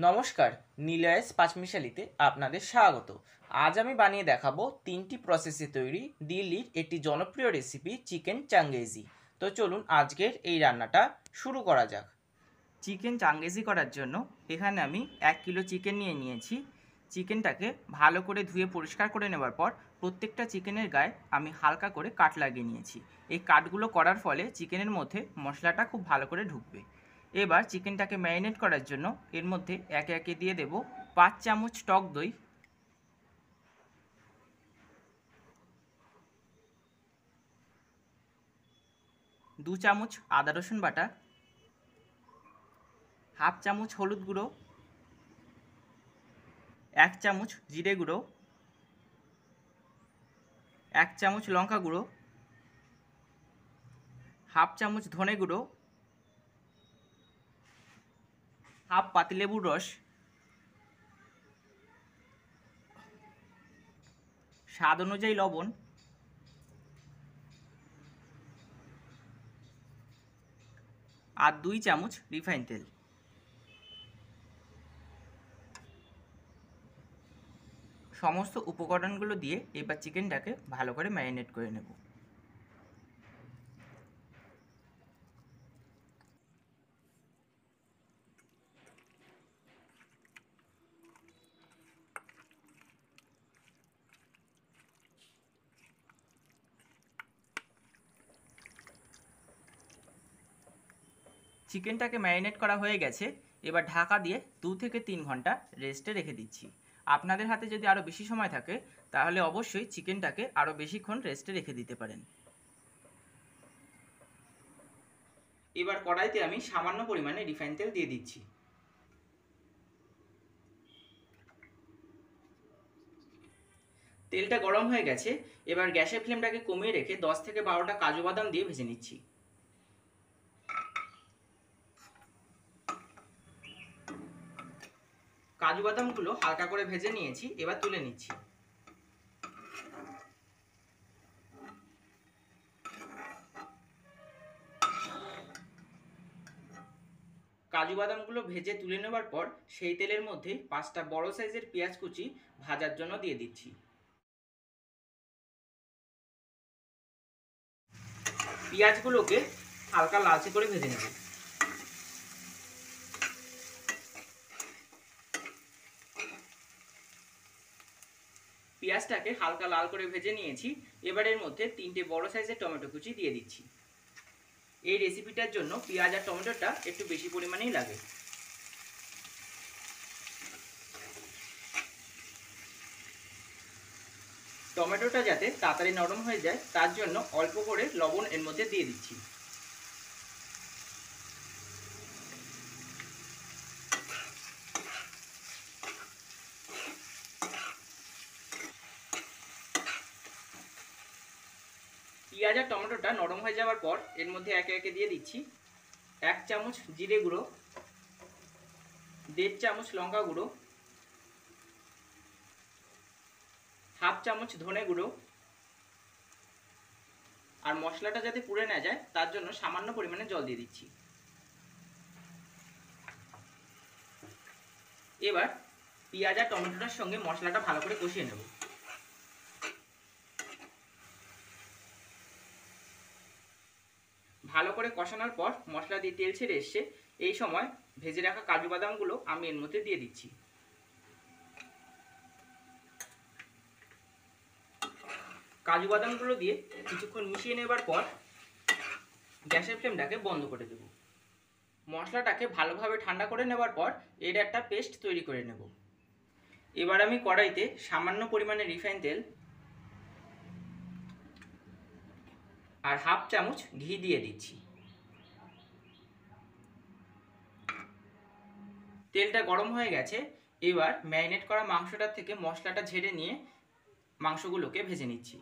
নমস্কার, নিলয়েস পাঁচমিশালিতে আপনাদের স্বাগত। আজ আমি বানিয়ে দেখাবো 3টি প্রসেসে তৈরি দিল্লির একটি জনপ্রিয় রেসিপি চিকেন চাঙ্গেজি। তো চলুন আজকের এই রান্নাটা শুরু করা যাক। চিকেন চাঙ্গেজি করার জন্য এখানে আমি 1 কিলো চিকেন নিয়েছি। চিকেনটাকে ভালো করে ধুয়ে পরিষ্কার করে নেওয়ার পর প্রত্যেকটা চিকেনের গায়ে আমি হালকা করে কাট লাগিয়ে নিয়েছি। এই কাটগুলো করার ফলে চিকেনের মধ্যে মশলাটা খুব ভালো করে ঢুকবে। এবার চিকেনটাকে ম্যারিনেট করার জন্য এর মধ্যে একে একে দিয়ে দেব 5 চামচ টক দই, 2 চামচ আদা রসুন বাটা, হাফ চামচ হলুদ গুঁড়ো, 1 চামচ জিরে গুঁড়ো, 1 চামচ লঙ্কা গুঁড়ো, হাফ চামচ ধনে গুঁড়ো, হাফ পাতিলেবুর রস, স্বাদ অনুযায়ী লবণ, আর 2 চামচ রিফাইন তেল। সমস্ত উপকরণগুলো দিয়ে এবার চিকেনটাকে ভালো করে ম্যারিনেট করে নেব। চিকেনটাকে ম্যারিনেট করা হয়ে গেছে। এবার ঢাকা দিয়ে 2 থেকে 3 ঘন্টা রেস্টে রেখে দিচ্ছি। আপনাদের হাতে যদি আরও বেশি সময় থাকে তাহলে অবশ্যই চিকেনটাকে আরও বেশিক্ষণ রেস্টে রেখে দিতে পারেন। এবার কড়াইতে আমি সামান্য পরিমাণে রিফাইন তেল দিয়ে দিচ্ছি। তেলটা গরম হয়ে গেছে। এবার গ্যাসের ফ্লেমটাকে কমিয়ে রেখে 10 থেকে 12টা কাজু বাদাম দিয়ে ভেজে নিচ্ছি। কাজু বাদামগুলো হালকা করে ভেজে নিয়েছি, এবার তুলে নিচ্ছি। কাজু বাদামগুলো ভেজে তুলে নেওয়ার পর সেই তেলের মধ্যে 5টা বড় সাইজের পেঁয়াজ কুচি ভাজার জন্য দিয়ে দিচ্ছি। পেঁয়াজগুলোকে হালকা লালচে করে ভেজে নেব। পেঁয়াজটাকে হালকা লাল করে ভেজে নিয়েছি। এবার এর মধ্যে 3টে বড় সাইজের টমেটো কুচি দিয়ে দিচ্ছি। এই রেসিপিটার জন্য পেঁয়াজ আর টমেটোটা একটু বেশি পরিমাণেই লাগে। টমেটোটা যাতে তাড়াতাড়ি নরম হয়ে যায় তার জন্য অল্প করে লবণ এর মধ্যে দিয়ে দিচ্ছি। পেঁয়াজ আর টমেটোটা নরম হয়ে যাওয়ার পর এর মধ্যে একে একে দিয়ে দিচ্ছি 1 চামচ জিরে গুঁড়ো, 1.5 চামচ লঙ্কা গুঁড়ো, হাফ চামচ ধনে গুঁড়ো, আর মশলাটা যাতে পুড়ে না যায় তার জন্য সামান্য পরিমাণে জল দিয়ে দিচ্ছি। এবার পেঁয়াজ আর টমেটোটার সঙ্গে মশলাটা ভালো করে কষিয়ে নেব। ভালো করে কষানোর পর মশলা দিয়ে তেল ছেড়ে এসছে। এই সময় ভেজে রাখা কাজু বাদামগুলো আমি এর মধ্যে দিয়ে দিচ্ছি। কাজু বাদামগুলো দিয়ে কিছুক্ষণ মিশিয়ে নেবার পর গ্যাসের ফ্লেমটাকে বন্ধ করে দেব। মশলাটাকে ভালোভাবে ঠান্ডা করে নেবার পর এর একটা পেস্ট তৈরি করে নেব। এবার আমি কড়াইতে সামান্য পরিমাণে রিফাইন তেল আর হাফ চামচ ঘি দিয়ে দিচ্ছি। তেলটা গরম হয়ে গেছে। এবার ম্যারিনেট করা মাংসটার থেকে মশলাটা ঝেড়ে নিয়ে মাংসগুলোকে ভেজে নিচ্ছি।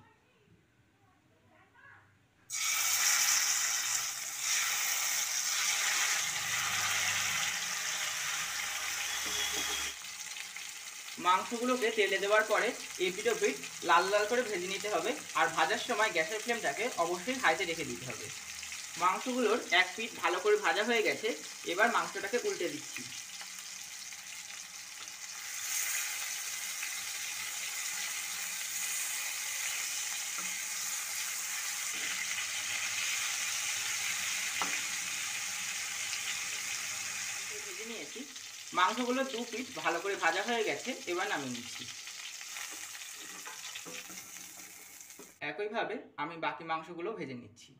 মাংসগুলোকে তেলে দেওয়ার পরে এপিট ওপিট লাল লাল করে ভেজে নিতে হবে। আর ভাজার সময় গ্যাসের ফ্লেমটাকে অবশ্যই হাইতে রেখে দিতে হবে। মাংসগুলোর এক পিঠ ভালো করে ভাজা হয়ে গেছে। এবার মাংসটাকে উল্টে দিচ্ছি। নিয়েছি। মাংসগুলো 2 পিঠ ভালো করে ভাজা হয়ে গেছে, এবার নামিয়ে নিচ্ছি। একইভাবে আমি বাকি মাংসগুলো ভেজে নিচ্ছি।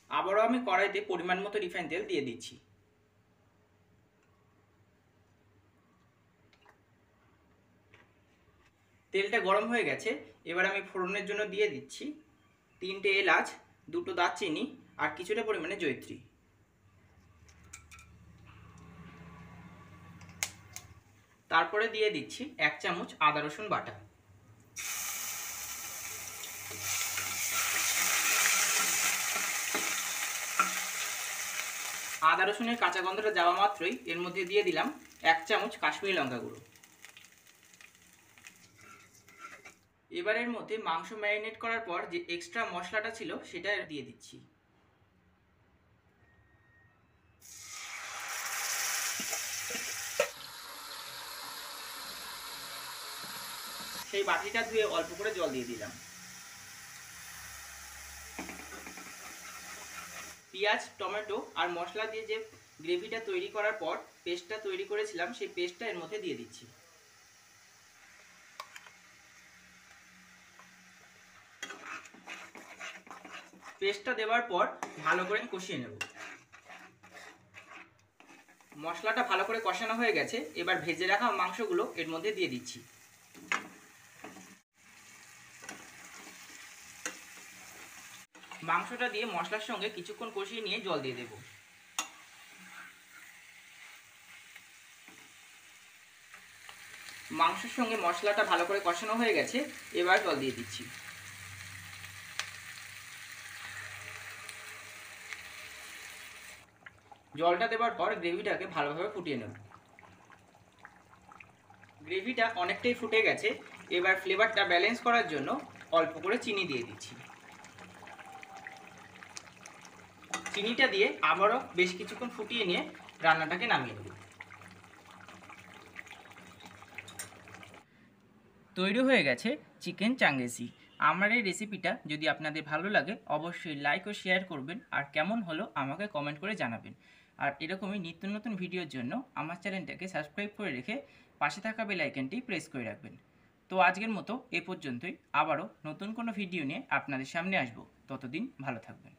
আবারও আমি কড়াইতে পরিমাণ মতো রিফাইন তেল দিয়ে দিচ্ছি। তেলটা গরম হয়ে গেছে, এবার আমি ফোড়নের জন্য দিয়ে দিচ্ছি 3টে এলাচ, 2টো দারচিনি আর কিছুটা পরিমাণে জয়িত্রী। তারপরে দিয়ে দিচ্ছি 1 চামচ আদা রসুন বাটা। আদা রসুনের কাঁচা গন্ধটা যাওয়া মাত্রই এর মধ্যে দিয়ে দিলাম 1 চামচ কাশ্মীরি লঙ্কা গুঁড়ো। এবার এর মধ্যে মাংস ম্যারিনেট করার পর যে এক্সট্রা মশলাটা ছিল সেটা দিয়ে দিচ্ছি। সেই বাটিটা ধুয়ে অল্প করে জল দিয়ে দিলাম। পেঁয়াজ, টমেটো আর মশলা দিয়ে যে গ্রেভিটা তৈরি করার পর পেস্টটা তৈরি করেছিলাম, সেই পেস্টটা এর মধ্যে দিয়ে দিচ্ছি। পেস্টটা দেওয়ার পর ভালো করে কষিয়ে নেব। মশলাটা ভালো করে কষানো হয়ে গেছে, এবার ভেজে রাখা মাংসগুলো এর মধ্যে দিয়ে দিচ্ছি। মাংসটা দিয়ে মশলার সঙ্গে কিছুক্ষণ কষিয়ে নিয়ে জল দিয়ে দেব। মাংসের সঙ্গে মশলাটা ভালো করে কষানো হয়ে গেছে, এবার জল দিয়ে দিচ্ছি। জলটা দেওয়ার পর গ্রেভিটাকে ভালোভাবে ফুটিয়ে নেব। গ্রেভিটা অনেকটাই ফুটে গেছে, এবার ফ্লেভারটা ব্যালেন্স করার জন্য অল্প করে চিনি দিয়ে দিচ্ছি। চিনিটা দিয়ে আবারও বেশ কিছুক্ষণ ফুটিয়ে নিয়ে রান্নাটাকে নামিয়ে নেব। তৈরি হয়ে গেছে চিকেন চাঙ্গেজি। আমার এই রেসিপিটা যদি আপনাদের ভালো লাগে অবশ্যই লাইক ও শেয়ার করবেন, আর কেমন হলো আমাকে কমেন্ট করে জানাবেন। আর এরকমই নিত্য নতুন ভিডিওর জন্য আমার চ্যানেলটাকে সাবস্ক্রাইব করে রেখে পাশে থাকা বেল আইকনটি প্রেস করে রাখবেন। তো আজকের মতো এ পর্যন্তই, আবারও নতুন কোনো ভিডিও নিয়ে আপনাদের সামনে আসবো। ততদিন ভালো থাকবেন।